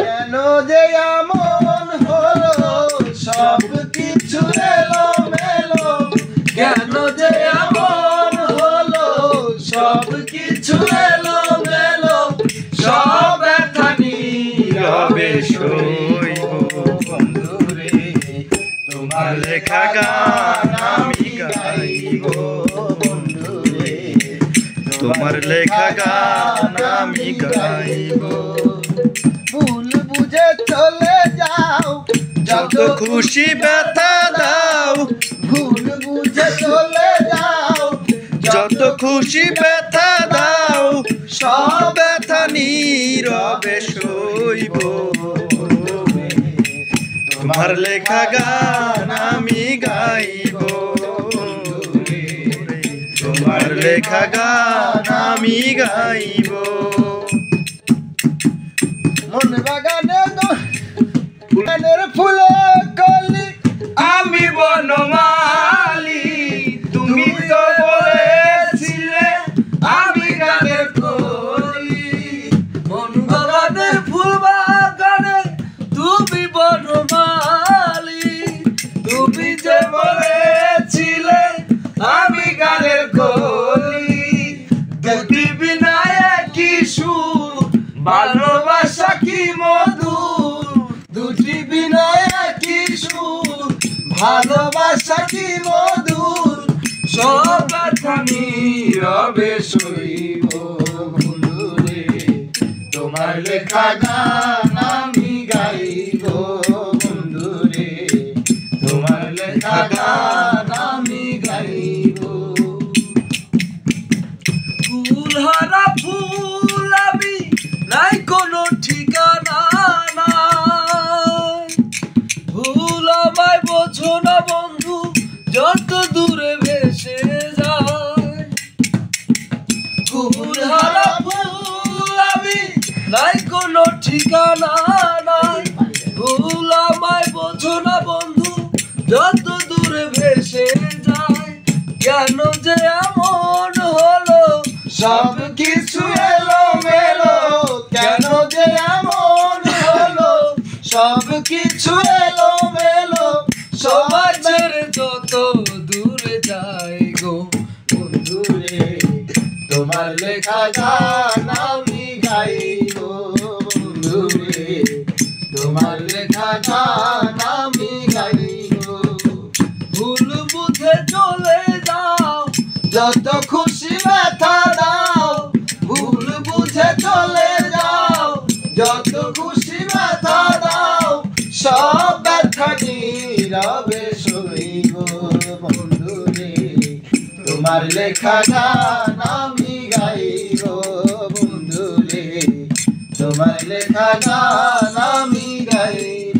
কেন যে এমন হলো সব কিছু এলোমেলো, কেন যে এমন হলো সব কিছু এলোমেলো, সব ব্যথা নীরবে সইব বন্ধুরে, তোমার লেখা গান আমি গাইব বন্ধুরে, তোমার লেখা গান আমি গাইব। ভুল বুঝে চলে যাও যত খুশি ব্যথা দাও, ভুল বুঝে চলে যাও যত খুশি ব্যথা দাও, সব ব্যথা নীরবে সইব, তোমার লেখা গান আমি গাইব, তোমার লেখা গান আমি গাইব। মন বাগানে গানের ফুল কলি আমি বনমালী, তুমি তো বলেছিলে আমি গানের কলি। মন বাগানের ফুল বাগানে তুমি বনমালী, তুমি যে বলেছিলে আমি গানের কলি। দুটি বিনায় কি সুর, ভালোবাসা কি মধুর, দুটি বিনায় কি সুর, ভালোবাসা কি মধুর, সব ব্যথা নীরবে সইব বন্ধুরে, তোমার লেখা গান আমি গাইব বন্ধুরে, তোমার লেখা গান আমি গাইব। ফুল হারা ফুল আমি নাই কোনো ঠিকানা নাই, ভুল আমায় বোঝো না বন্ধু যত দূরে ভেসে যায়। ফুল হারা ফুল আমি নাই কোনো ঠিকানা নাই, ভুল আমায় বোঝো না বন্ধু যত দূরে ভেসে যায়। কেন যে এমন হলো সব কিছু এলোমেলো, কেন যে এমন হলো সব কিছু এলোমেলো, সবার ছেড়ে যত দূরে যাই গো বন্ধুরে, তোমার লেখা গান আমি গাইব বন্ধুরে, তোমার লেখা গান আমি গাইব। ভুল বুঝে চলে যাও যত খুশি ব্যথা দাও, ভুল বুঝে চলে যাও যত খুশি ব্যথা দাও, সব ব্যথা নীরবে সইব বন্ধুরে, তোমার লেখা গান আমি গাইব বন্ধুরে, তোমার লেখা গান আমি গাইব।